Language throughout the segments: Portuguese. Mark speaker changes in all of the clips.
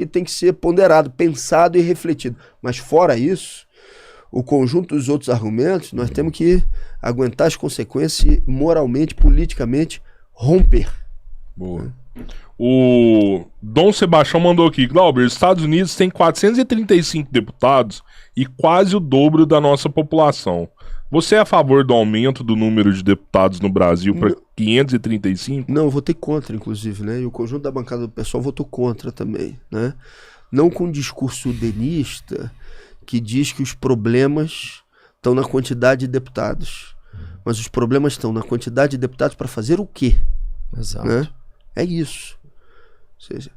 Speaker 1: e tem que ser ponderado, pensado e refletido. Mas fora isso, o conjunto dos outros argumentos, nós temos que aguentar as consequências e moralmente, politicamente, romper.
Speaker 2: Boa. O Dom Sebastião mandou aqui: Glauber, os Estados Unidos têm 435 deputados e quase o dobro da nossa população. Você é a favor do aumento do número de deputados no Brasil para 535?
Speaker 1: Não, eu votei contra, inclusive, né? E o conjunto da bancada do pessoal votou contra também, né? Não com um discurso denista que diz que os problemas estão na quantidade de deputados. Mas os problemas estão na quantidade de deputados para fazer o quê?
Speaker 3: Exato.
Speaker 1: Né? É isso. Ou seja,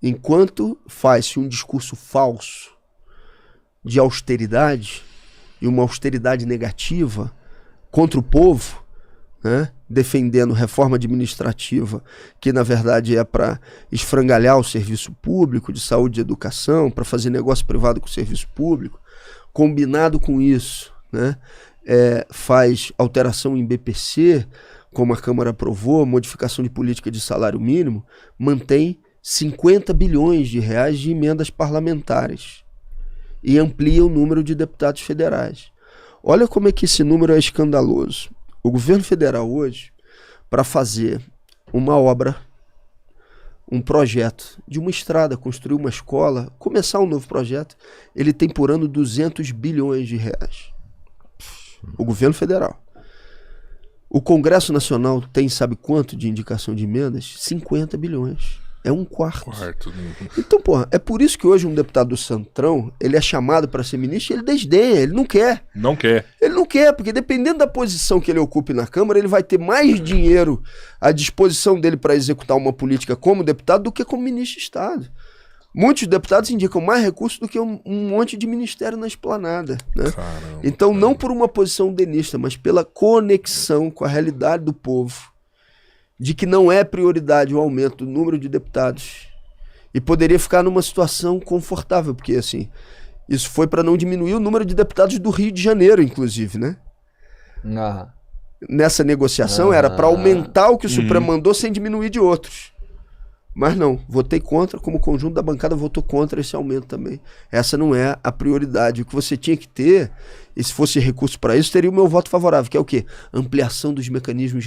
Speaker 1: enquanto faz-se um discurso falso de austeridade, e uma austeridade negativa contra o povo, né, defendendo reforma administrativa, que na verdade é para esfrangalhar o serviço público de saúde e educação, para fazer negócio privado com o serviço público, combinado com isso, né, faz alteração em BPC, como a Câmara aprovou, modificação de política de salário mínimo, mantém 50 bilhões de reais de emendas parlamentares e amplia o número de deputados federais. Olha como é que esse número é escandaloso. O governo federal hoje, para fazer uma obra, um projeto de uma estrada, construir uma escola, começar um novo projeto, ele tem por ano 200 bilhões de reais. O governo federal. O Congresso Nacional tem, sabe quanto de indicação de emendas? 50 bilhões. É um quarto. Então, porra, é por isso que hoje um deputado do Centrão, ele é chamado para ser ministro e ele desdenha, ele não quer.
Speaker 2: Não quer.
Speaker 1: Ele não quer, porque dependendo da posição que ele ocupe na Câmara, ele vai ter mais dinheiro à disposição dele para executar uma política como deputado do que como ministro de Estado. Muitos deputados indicam mais recursos do que um monte de ministério na esplanada, né?
Speaker 2: Caramba,
Speaker 1: então, não por uma posição denista, mas pela conexão com a realidade do povo, de que não é prioridade o aumento do número de deputados e poderia ficar numa situação confortável, porque assim, isso foi para não diminuir o número de deputados do Rio de Janeiro, inclusive, né? Nessa negociação era para aumentar o que o Supremo mandou sem diminuir de outros. Mas não, votei contra, como o conjunto da bancada votou contra esse aumento também. Essa não é a prioridade. O que você tinha que ter, e se fosse recurso para isso, teria o meu voto favorável, que é o quê? Ampliação dos mecanismos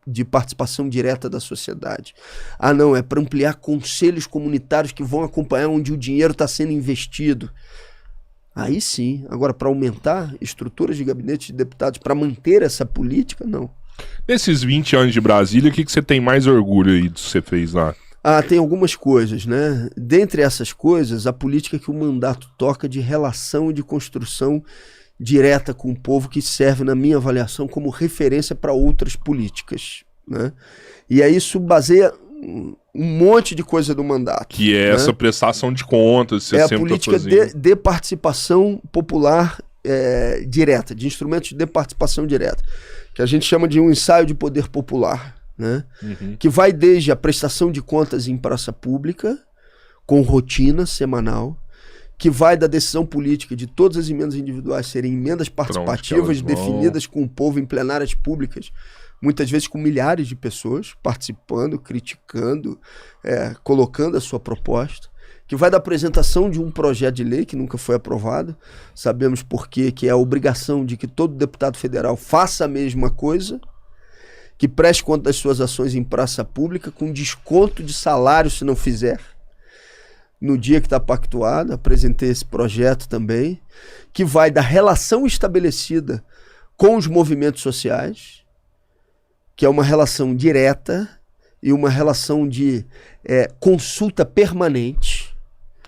Speaker 1: de participação direta da sociedade. Ah, não, é para ampliar conselhos comunitários que vão acompanhar onde o dinheiro está sendo investido. Aí sim. Agora, para aumentar estruturas de gabinete de deputados, para manter essa política, não.
Speaker 2: Nesses 20 anos de Brasília, o que você tem mais orgulho aí do que você fez lá?
Speaker 1: Tem algumas coisas, né? Dentre essas coisas, a política que o mandato toca de relação e de construção direta com o povo, que serve, na minha avaliação, como referência para outras políticas, né? E aí isso baseia um monte de coisa do mandato.
Speaker 2: Que é, né, essa prestação de contas.
Speaker 1: Você sempre a política de participação popular direta, de instrumentos de participação direta, que a gente chama de um ensaio de poder popular, né? Que vai desde a prestação de contas em praça pública, com rotina semanal, que vai da decisão política de todas as emendas individuais serem emendas participativas definidas com o povo em plenárias públicas, muitas vezes com milhares de pessoas participando, criticando, colocando a sua proposta, que vai da apresentação de um projeto de lei que nunca foi aprovado, sabemos por quê, que é a obrigação de que todo deputado federal faça a mesma coisa, que preste conta das suas ações em praça pública, com desconto de salário se não fizer. No dia que está pactuado, apresentei esse projeto também, que vai da relação estabelecida com os movimentos sociais, que é uma relação direta e uma relação de consulta permanente.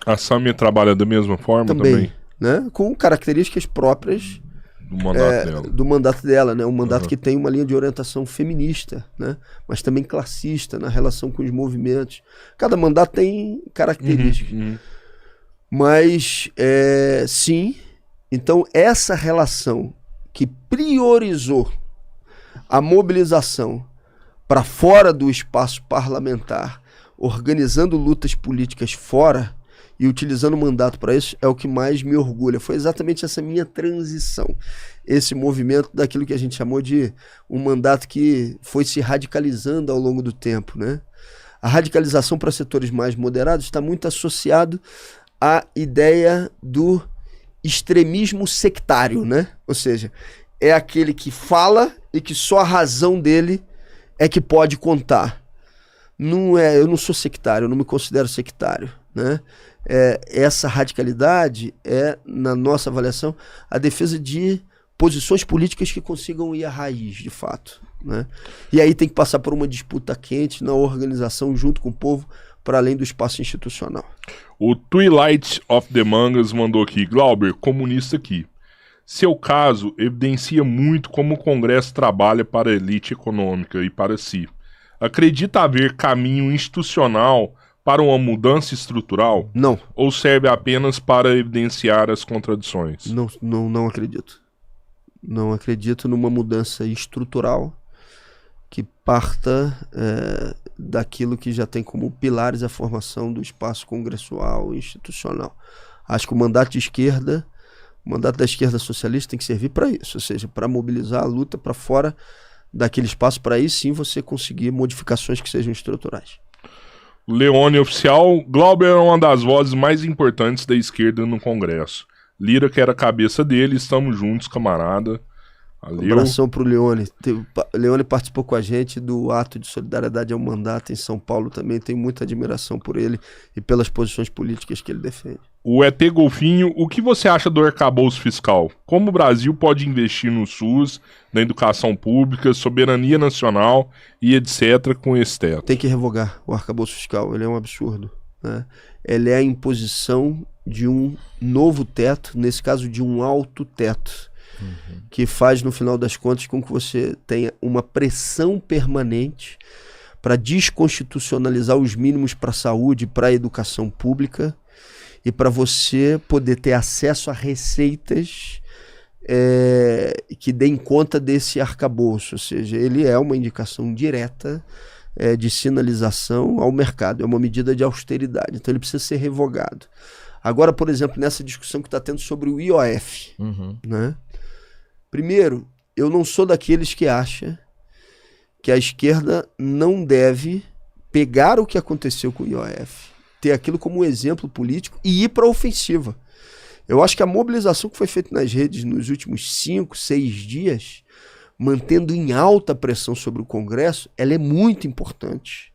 Speaker 2: A Samia trabalha da mesma forma também?
Speaker 1: Né? Com características próprias
Speaker 2: do
Speaker 1: mandato dela, né? Um mandato que tem uma linha de orientação feminista, né? Mas também classista na relação com os movimentos. Cada mandato tem características. Mas, sim, então essa relação que priorizou a mobilização para fora do espaço parlamentar, organizando lutas políticas fora e utilizando o mandato para isso, é o que mais me orgulha. Foi exatamente essa minha transição, esse movimento daquilo que a gente chamou de um mandato que foi se radicalizando ao longo do tempo, né? A radicalização para setores mais moderados está muito associado à ideia do extremismo sectário, né? Ou seja, é aquele que fala e que só a razão dele é que pode contar. Eu não sou sectário, eu não me considero sectário, né? Essa radicalidade é, na nossa avaliação, a defesa de posições políticas que consigam ir à raiz, de fato, né? E aí tem que passar por uma disputa quente na organização junto com o povo, para além do espaço institucional.
Speaker 2: O Twilight of the Mangas mandou aqui: Glauber, comunista aqui. Seu caso evidencia muito como o Congresso trabalha para a elite econômica e para si. Acredita haver caminho institucional para uma mudança estrutural?
Speaker 1: Não.
Speaker 2: Ou serve apenas para evidenciar as contradições?
Speaker 1: Não acredito. Não acredito numa mudança estrutural que parta daquilo que já tem como pilares a formação do espaço congressual e institucional. Acho que o mandato da esquerda socialista tem que servir para isso, ou seja, para mobilizar a luta para fora daquele espaço, para aí sim você conseguir modificações que sejam estruturais.
Speaker 2: Leone Oficial: Glauber é uma das vozes mais importantes da esquerda no Congresso. Lira que era a cabeça dele, estamos juntos, camarada. Valeu.
Speaker 1: Um abração pro Leone. Leone participou com a gente do ato de solidariedade ao mandato em São Paulo também. Tenho muita admiração por ele e pelas posições políticas que ele defende.
Speaker 2: O ET Golfinho: o que você acha do arcabouço fiscal? Como o Brasil pode investir no SUS, na educação pública, soberania nacional e etc. com esse teto?
Speaker 1: Tem que revogar o arcabouço fiscal. Ele é um absurdo, né? Ele é a imposição de um novo teto, nesse caso de um alto teto. Que faz, no final das contas, com que você tenha uma pressão permanente para desconstitucionalizar os mínimos para a saúde, para a educação pública e para você poder ter acesso a receitas que deem conta desse arcabouço. Ou seja, ele é uma indicação direta de sinalização ao mercado, é uma medida de austeridade, então ele precisa ser revogado. Agora, por exemplo, nessa discussão que está tendo sobre o IOF, né? Primeiro, eu não sou daqueles que acham que a esquerda não deve pegar o que aconteceu com o IOF, ter aquilo como um exemplo político e ir para a ofensiva. Eu acho que a mobilização que foi feita nas redes nos últimos 5, 6 dias, mantendo em alta pressão sobre o Congresso, ela é muito importante.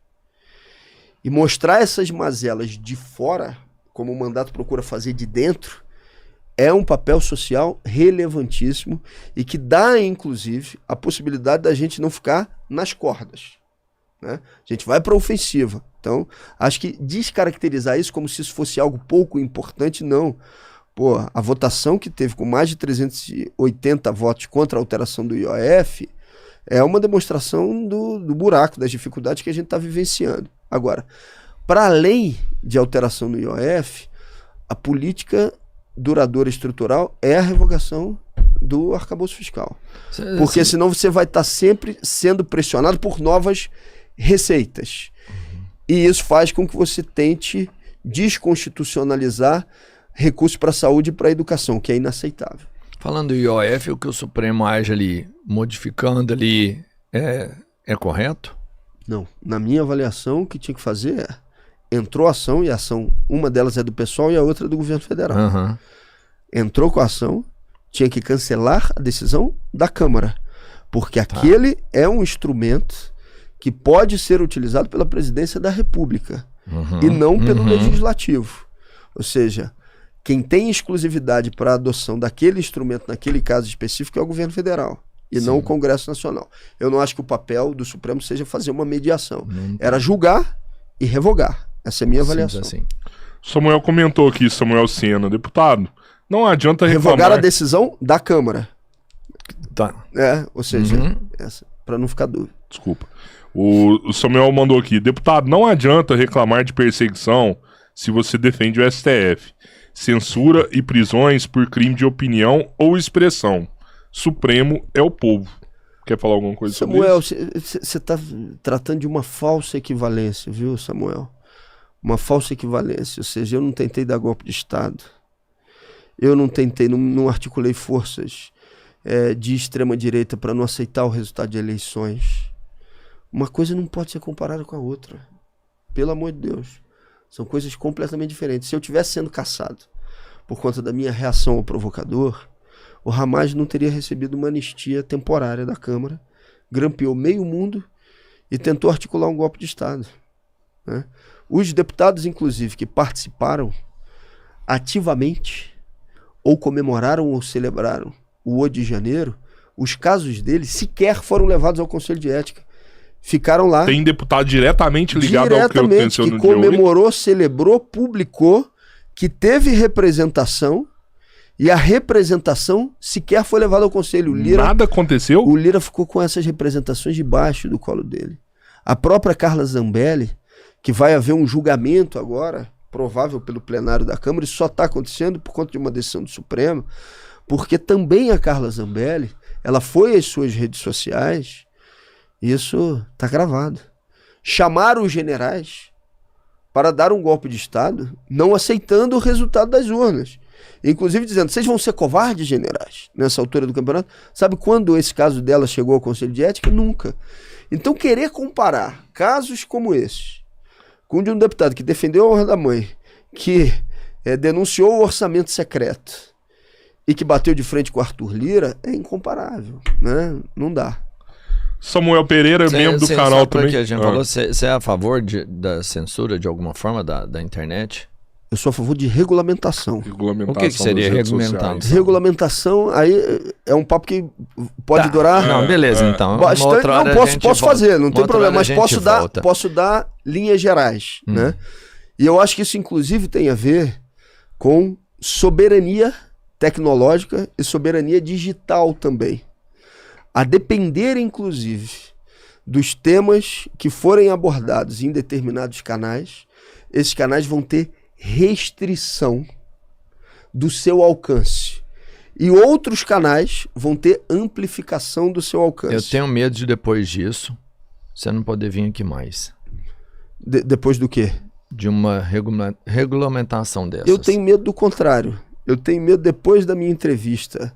Speaker 1: E mostrar essas mazelas de fora, como o mandato procura fazer de dentro, é um papel social relevantíssimo e que dá, inclusive, a possibilidade da gente não ficar nas cordas, né? A gente vai para a ofensiva. Então, acho que descaracterizar isso como se isso fosse algo pouco importante, não. Pô, a votação que teve com mais de 380 votos contra a alteração do IOF é uma demonstração do buraco, das dificuldades que a gente está vivenciando. Agora, para além de alteração no IOF, a política duradoura estrutural é a revogação do arcabouço fiscal. Porque senão você vai estar sempre sendo pressionado por novas receitas. E isso faz com que você tente desconstitucionalizar recursos para a saúde e para a educação, que é inaceitável.
Speaker 3: Falando do IOF, o que o Supremo age ali, modificando ali, é correto?
Speaker 1: Não. Na minha avaliação, o que tinha que fazer entrou a ação, e a ação, uma delas é do pessoal e a outra é do governo federal. Entrou com a ação, tinha que cancelar a decisão da Câmara, porque aquele é um instrumento que pode ser utilizado pela presidência da República e não pelo Legislativo. Ou seja, quem tem exclusividade para a adoção daquele instrumento naquele caso específico é o governo federal e não o Congresso Nacional. Eu não acho que o papel do Supremo seja fazer uma mediação. Era julgar e revogar. Essa é a minha avaliação.
Speaker 3: Assim.
Speaker 2: Samuel comentou aqui, Samuel Sena: deputado, não adianta reclamar...
Speaker 1: Revogar a decisão da Câmara.
Speaker 3: Tá.
Speaker 1: Ou seja, essa, para não ficar dúvida.
Speaker 2: Desculpa. O Samuel mandou aqui: deputado, não adianta reclamar de perseguição se você defende o STF. Censura e prisões por crime de opinião ou expressão. Supremo é o povo. Quer falar alguma coisa sobre isso?
Speaker 1: Samuel, você está tratando de uma falsa equivalência, viu, Samuel? Uma falsa equivalência. Ou seja, eu não tentei dar golpe de Estado. Eu não tentei, não articulei forças de extrema-direita para não aceitar o resultado de eleições. Uma coisa não pode ser comparada com a outra. Pelo amor de Deus. São coisas completamente diferentes. Se eu tivesse sendo caçado por conta da minha reação ao provocador, o Hamas não teria recebido uma anistia temporária da Câmara, grampeou meio mundo e tentou articular um golpe de Estado, né? Os deputados, inclusive, que participaram ativamente ou comemoraram ou celebraram o 8 de janeiro, os casos deles sequer foram levados ao Conselho de Ética. Ficaram lá.
Speaker 2: Tem deputado diretamente ligado ao que aconteceu no
Speaker 1: dia 8? Que comemorou, celebrou, publicou, que teve representação, e a representação sequer foi levada ao Conselho. O Lira,
Speaker 2: nada aconteceu?
Speaker 1: O Lira ficou com essas representações debaixo do colo dele. A própria Carla Zambelli, que vai haver um julgamento agora, provável pelo plenário da Câmara, isso só está acontecendo por conta de uma decisão do Supremo, porque também a Carla Zambelli, ela foi às suas redes sociais, isso está gravado. Chamaram os generais para dar um golpe de Estado, não aceitando o resultado das urnas. Inclusive dizendo, vocês vão ser covardes, generais, nessa altura do campeonato? Sabe quando esse caso dela chegou ao Conselho de Ética? Nunca. Então querer comparar casos como esse, com o de um deputado que defendeu a honra da mãe, que denunciou o orçamento secreto e que bateu de frente com o Arthur Lira, é incomparável, né? Não dá.
Speaker 2: Samuel Pereira, membro do canal também.
Speaker 3: Que a gente falou, você é a favor da censura de alguma forma da internet?
Speaker 1: Eu sou a favor de regulamentação.
Speaker 3: O que seria regulamentação?
Speaker 1: Regulamentação, aí é um papo que pode durar...
Speaker 3: Não, beleza, então.
Speaker 1: Bastante, não, posso fazer, não tem problema, mas posso dar linhas gerais, né? E eu acho que isso, inclusive, tem a ver com soberania tecnológica e soberania digital também. A depender, inclusive, dos temas que forem abordados em determinados canais, esses canais vão ter restrição do seu alcance. E outros canais vão ter amplificação do seu alcance.
Speaker 3: Eu tenho medo de, depois disso, você não poder vir aqui mais.
Speaker 1: Depois do quê?
Speaker 3: De uma regulamentação dessas.
Speaker 1: Eu tenho medo do contrário. Eu tenho medo, depois da minha entrevista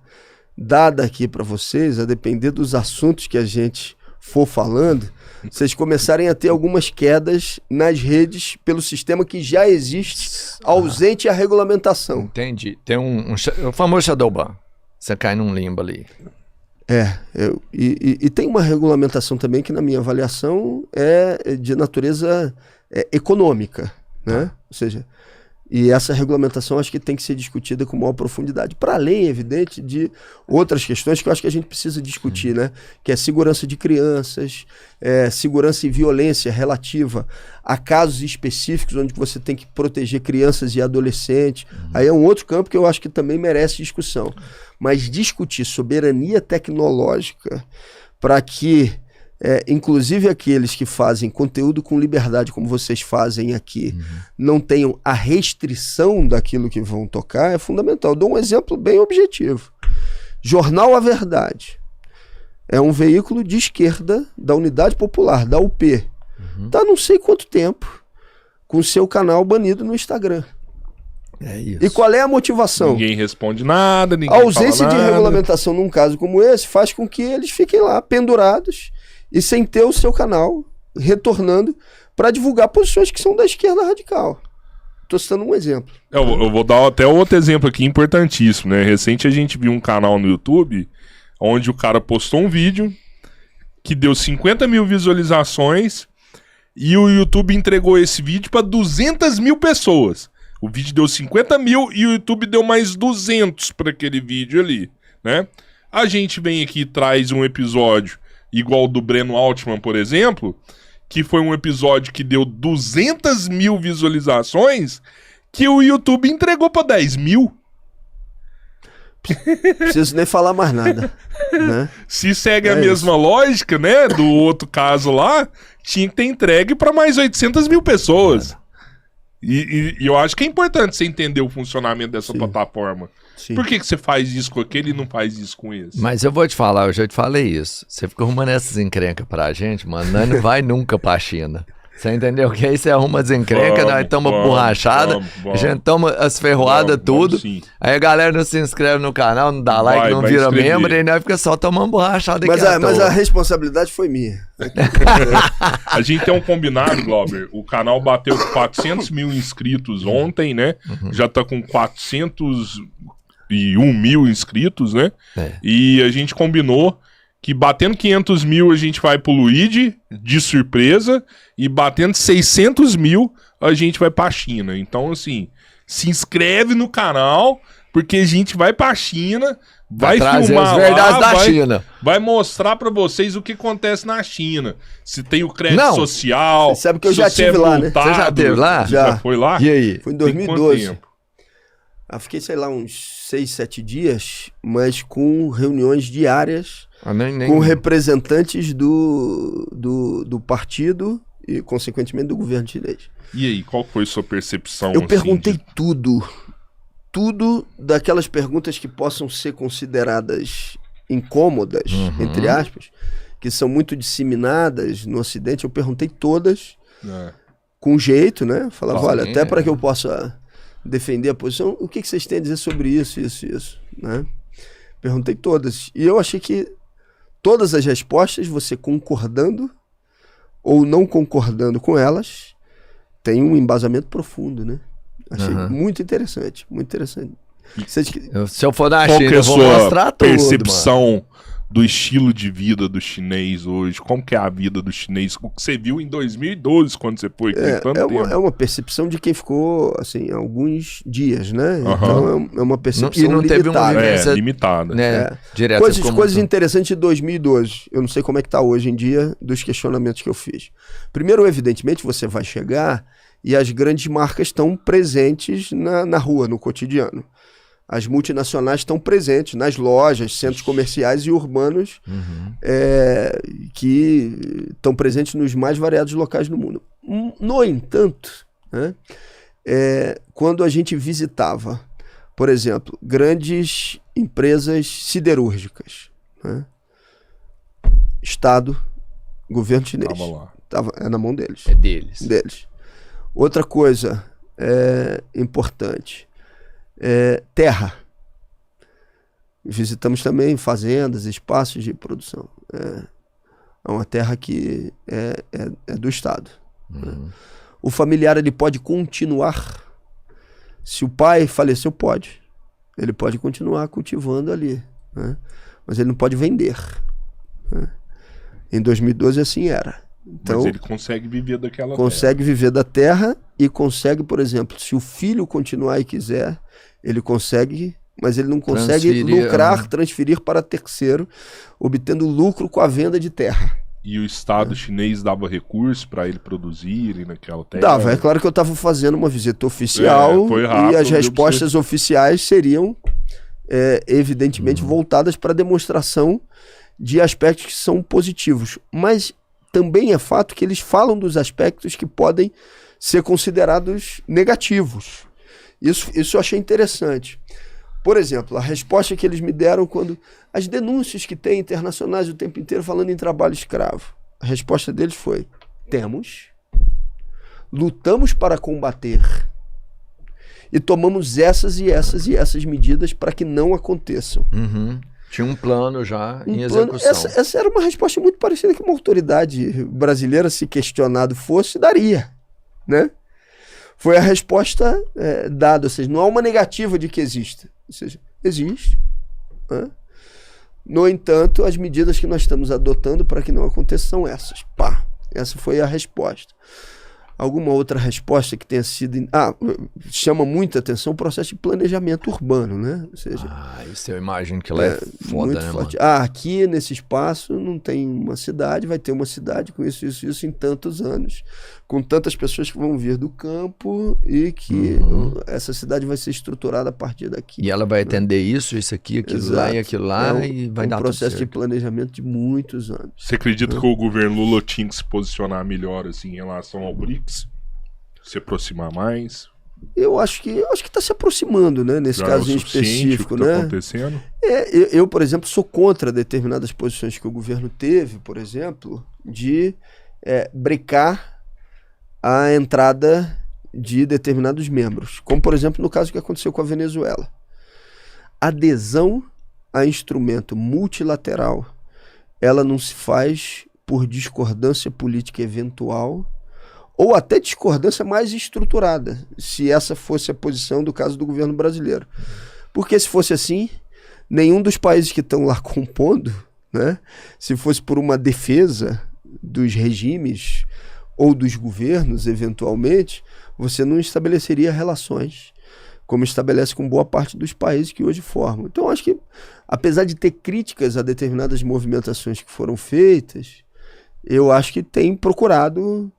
Speaker 1: dada aqui para vocês, a depender dos assuntos que a gente for falando, vocês começarem a ter algumas quedas nas redes pelo sistema que já existe, ausente a regulamentação.
Speaker 3: Entendi. Tem o famoso shadowban. Você cai num limbo ali.
Speaker 1: E tem uma regulamentação também que, na minha avaliação, é de natureza econômica, né? Ou seja, e essa regulamentação acho que tem que ser discutida com maior profundidade. Para além, evidente, de outras questões que eu acho que a gente precisa discutir, né? Que é segurança de crianças, segurança e violência relativa a casos específicos onde você tem que proteger crianças e adolescentes. Aí é um outro campo que eu acho que também merece discussão. Mas discutir soberania tecnológica para que inclusive aqueles que fazem conteúdo com liberdade, como vocês fazem aqui, não tenham a restrição daquilo que vão tocar, é fundamental. Eu dou um exemplo bem objetivo. Jornal A Verdade é um veículo de esquerda da Unidade Popular, da UP. Tá não sei quanto tempo com seu canal banido no Instagram.
Speaker 3: É isso.
Speaker 1: E qual é a motivação?
Speaker 2: Ninguém responde nada, ninguém
Speaker 1: A ausência
Speaker 2: fala
Speaker 1: de
Speaker 2: nada.
Speaker 1: regulamentação num caso como esse faz com que eles fiquem lá pendurados e sem ter o seu canal retornando para divulgar posições que são da esquerda radical. Estou citando um exemplo.
Speaker 2: Eu vou dar até outro exemplo aqui importantíssimo, né? Recente a gente viu um canal no YouTube onde o cara postou um vídeo que deu 50 mil visualizações e o YouTube entregou esse vídeo para 200 mil pessoas. O vídeo deu 50 mil e o YouTube deu mais 200 para aquele vídeo ali, né? A gente vem aqui e traz um episódio igual o do Breno Altman, por exemplo, que foi um episódio que deu 200 mil visualizações, que o YouTube entregou para 10 mil.
Speaker 1: Preciso nem falar mais nada, né?
Speaker 2: Se segue a mesma lógica, né, do outro caso lá, tinha que ter entregue para mais 800 mil pessoas. E eu acho que é importante você entender o funcionamento dessa plataforma.
Speaker 1: Sim.
Speaker 2: Por que você faz isso com aquele e não faz isso com esse?
Speaker 3: Mas eu vou te falar, eu já te falei isso. Você fica arrumando essas encrencas pra gente, mano, não vai nunca pra China. Você entendeu? Que aí você arruma as encrencas, nós toma borrachada, a gente toma as ferroadas, tudo. Aí a galera não se inscreve no canal, não dá like, não vira membro, e nós fica só tomando borrachada aqui.
Speaker 1: Mas a responsabilidade foi minha.
Speaker 2: A gente tem um combinado, Glauber. O canal bateu 400 mil inscritos ontem, né? Já tá com 401 mil inscritos, né? E a gente combinou que batendo 500 mil a gente vai pro Luigi de surpresa e batendo 600 mil a gente vai pra China. Então, assim, se inscreve no canal porque a gente vai pra China, vai filmar
Speaker 3: as verdades da China.
Speaker 2: Vai mostrar pra vocês o que acontece na China. Se tem o crédito social.
Speaker 1: Você sabe que eu já estive lá, né?
Speaker 3: Você já esteve lá?
Speaker 2: Já foi lá?
Speaker 3: E aí?
Speaker 1: Foi em 2012. Fiquei, sei lá, uns 6, 7 dias, mas com reuniões diárias com representantes do partido e, consequentemente, do governo chinês.
Speaker 2: E aí, qual foi sua percepção?
Speaker 1: Eu perguntei tudo daquelas perguntas que possam ser consideradas incômodas, entre aspas, que são muito disseminadas no Ocidente. Eu perguntei todas com jeito, né? Falava, olha, até para que eu possa defender a posição, o que vocês têm a dizer sobre isso, né? Perguntei todas. E eu achei que todas as respostas, você concordando ou não concordando com elas, tem um embasamento profundo, né? Achei muito interessante, muito interessante.
Speaker 3: Se eu for na China, eu vou mostrar tudo,
Speaker 2: percepção do estilo de vida do chinês hoje? Como que é a vida do chinês? O que você viu em 2012, quando você foi?
Speaker 1: É uma percepção de quem ficou, assim, alguns dias, né? Então é uma percepção limitada. E não teve uma
Speaker 3: vivência
Speaker 2: limitada.
Speaker 3: Né?
Speaker 1: Coisas interessantes de 2012. Eu não sei como é que tá hoje em dia dos questionamentos que eu fiz. Primeiro, evidentemente, você vai chegar e as grandes marcas estão presentes na rua, no cotidiano. As multinacionais estão presentes nas lojas, centros comerciais e urbanos que estão presentes nos mais variados locais do mundo. No entanto, né, quando a gente visitava, por exemplo, grandes empresas siderúrgicas, né, Estado, governo chinês, é na mão deles.
Speaker 3: É deles.
Speaker 1: Outra coisa importante. Terra. Visitamos também fazendas, espaços de produção. É uma terra que é do Estado. Né? O familiar, ele pode continuar. Se o pai faleceu, pode. Ele pode continuar cultivando ali. Né? Mas ele não pode vender. Né? Em 2012 assim era. Então,
Speaker 2: mas ele consegue viver daquela terra.
Speaker 1: Consegue viver da terra e consegue, por exemplo, se o filho continuar e quiser, ele consegue, mas ele não consegue transferir para terceiro, obtendo lucro com a venda de terra.
Speaker 2: E o Estado chinês dava recursos para ele produzir naquela terra?
Speaker 1: Dava, é claro que eu estava fazendo uma visita oficial rápido, e as respostas oficiais seriam, evidentemente, voltadas para demonstração de aspectos que são positivos. Mas também é fato que eles falam dos aspectos que podem ser considerados negativos. Isso eu achei interessante. Por exemplo, a resposta que eles me deram quando as denúncias que tem internacionais o tempo inteiro falando em trabalho escravo. A resposta deles foi: temos, lutamos para combater e tomamos essas e essas e essas medidas para que não aconteçam.
Speaker 3: Tinha um plano já em execução.
Speaker 1: Essa era uma resposta muito parecida que uma autoridade brasileira, se questionado fosse, daria, né? Foi a resposta dada, ou seja, não há uma negativa de que exista. Ou seja, existe. Né? No entanto, as medidas que nós estamos adotando para que não aconteça são essas. Essa foi a resposta. Alguma outra resposta que tenha sido... chama muita atenção o processo de planejamento urbano, né? Ou seja,
Speaker 3: isso eu imagino que ela é foda, né,
Speaker 1: forte.
Speaker 3: Mano?
Speaker 1: Aqui nesse espaço não tem uma cidade, vai ter uma cidade com isso em tantos anos, com tantas pessoas que vão vir do campo e que essa cidade vai ser estruturada a partir daqui.
Speaker 3: E ela vai atender isso aqui, aquilo lá e aquilo lá, e vai dar tudo certo.
Speaker 1: Um processo de planejamento de muitos anos.
Speaker 2: Você acredita que o governo Lula tinha que se posicionar melhor assim, em relação ao BRICS? Se aproximar mais?
Speaker 1: Eu acho que está se aproximando, né? Nesse caso em específico,
Speaker 2: o que
Speaker 1: né?
Speaker 2: Tá acontecendo?
Speaker 1: Eu, por exemplo, sou contra determinadas posições que o governo teve, por exemplo, de brecar a entrada de determinados membros, como por exemplo no caso que aconteceu com a Venezuela. Adesão a instrumento multilateral, ela não se faz por discordância política eventual ou até discordância mais estruturada, se essa fosse a posição do caso do governo brasileiro. Porque se fosse assim, nenhum dos países que estão lá compondo, né, se fosse por uma defesa dos regimes ou dos governos, eventualmente, você não estabeleceria relações como estabelece com boa parte dos países que hoje formam. Então, acho que, apesar de ter críticas a determinadas movimentações que foram feitas, eu acho que tem procurado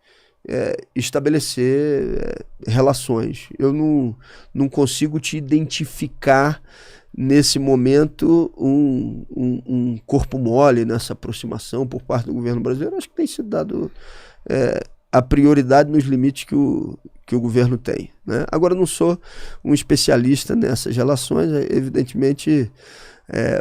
Speaker 1: estabelecer relações. Eu não consigo te identificar, nesse momento, um corpo mole nessa aproximação por parte do governo brasileiro. Acho que tem sido dado a prioridade nos limites que o governo tem, né? Agora, eu não sou um especialista nessas relações, evidentemente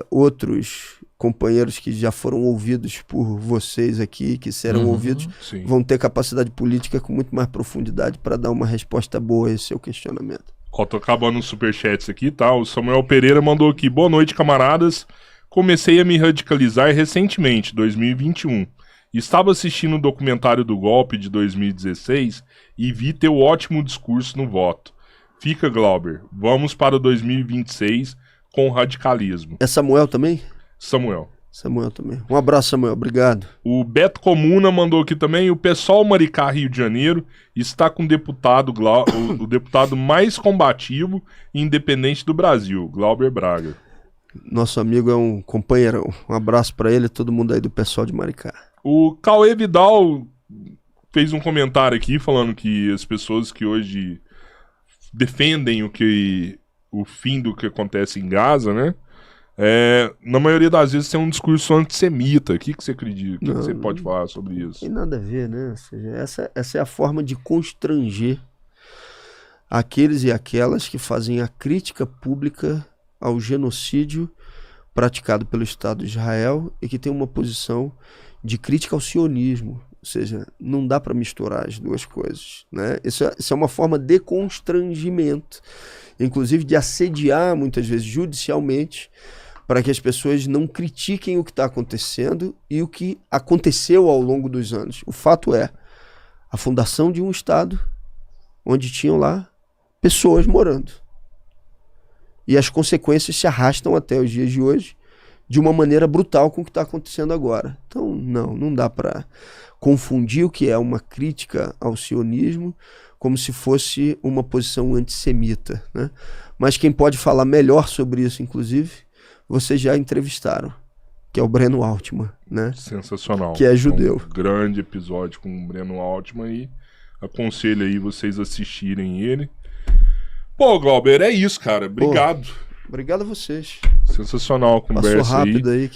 Speaker 1: outros companheiros que já foram ouvidos por vocês aqui, que serão ouvidos,
Speaker 2: sim,
Speaker 1: vão ter capacidade política com muito mais profundidade para dar uma resposta boa a esse seu questionamento.
Speaker 2: Ó, tô acabando os superchats aqui, tá? O Samuel Pereira mandou aqui: boa noite, camaradas. Comecei a me radicalizar recentemente, 2021. Estava assistindo o documentário do golpe de 2016 e vi teu ótimo discurso no voto. Fica, Glauber. Vamos para 2026 com radicalismo.
Speaker 1: É Samuel também?
Speaker 2: Samuel.
Speaker 1: Samuel também. Um abraço, Samuel. Obrigado.
Speaker 2: O Beto Comuna mandou aqui também: o pessoal Maricá, Rio de Janeiro, está com o deputado mais combativo e independente do Brasil, Glauber Braga.
Speaker 1: Nosso amigo é um companheirão. Um abraço para ele e todo mundo aí do pessoal de Maricá.
Speaker 2: O Cauê Vidal fez um comentário aqui falando que as pessoas que hoje defendem o fim do que acontece em Gaza, né? Na maioria das vezes tem um discurso antissemita. O que você acredita? O que você pode falar sobre isso?
Speaker 1: Tem nada a ver, né? Ou seja, essa é a forma de constranger aqueles e aquelas que fazem a crítica pública ao genocídio praticado pelo Estado de Israel e que tem uma posição de crítica ao sionismo. Ou seja, não dá para misturar as duas coisas, né? Isso é uma forma de constrangimento, inclusive de assediar muitas vezes judicialmente, para que as pessoas não critiquem o que está acontecendo e o que aconteceu ao longo dos anos. O fato é a fundação de um Estado onde tinham lá pessoas morando. E as consequências se arrastam até os dias de hoje de uma maneira brutal com o que está acontecendo agora. Então, não dá para confundir o que é uma crítica ao sionismo como se fosse uma posição antissemita, né? Mas quem pode falar melhor sobre isso, inclusive, vocês já entrevistaram, que é o Breno Altman, né?
Speaker 2: Sensacional.
Speaker 1: Que é judeu.
Speaker 2: Um grande episódio com o Breno Altman e aconselho aí vocês assistirem ele. Pô, Glauber, é isso, cara. Obrigado.
Speaker 1: Obrigado a vocês.
Speaker 2: Sensacional a conversa.
Speaker 1: Passou rápido aí.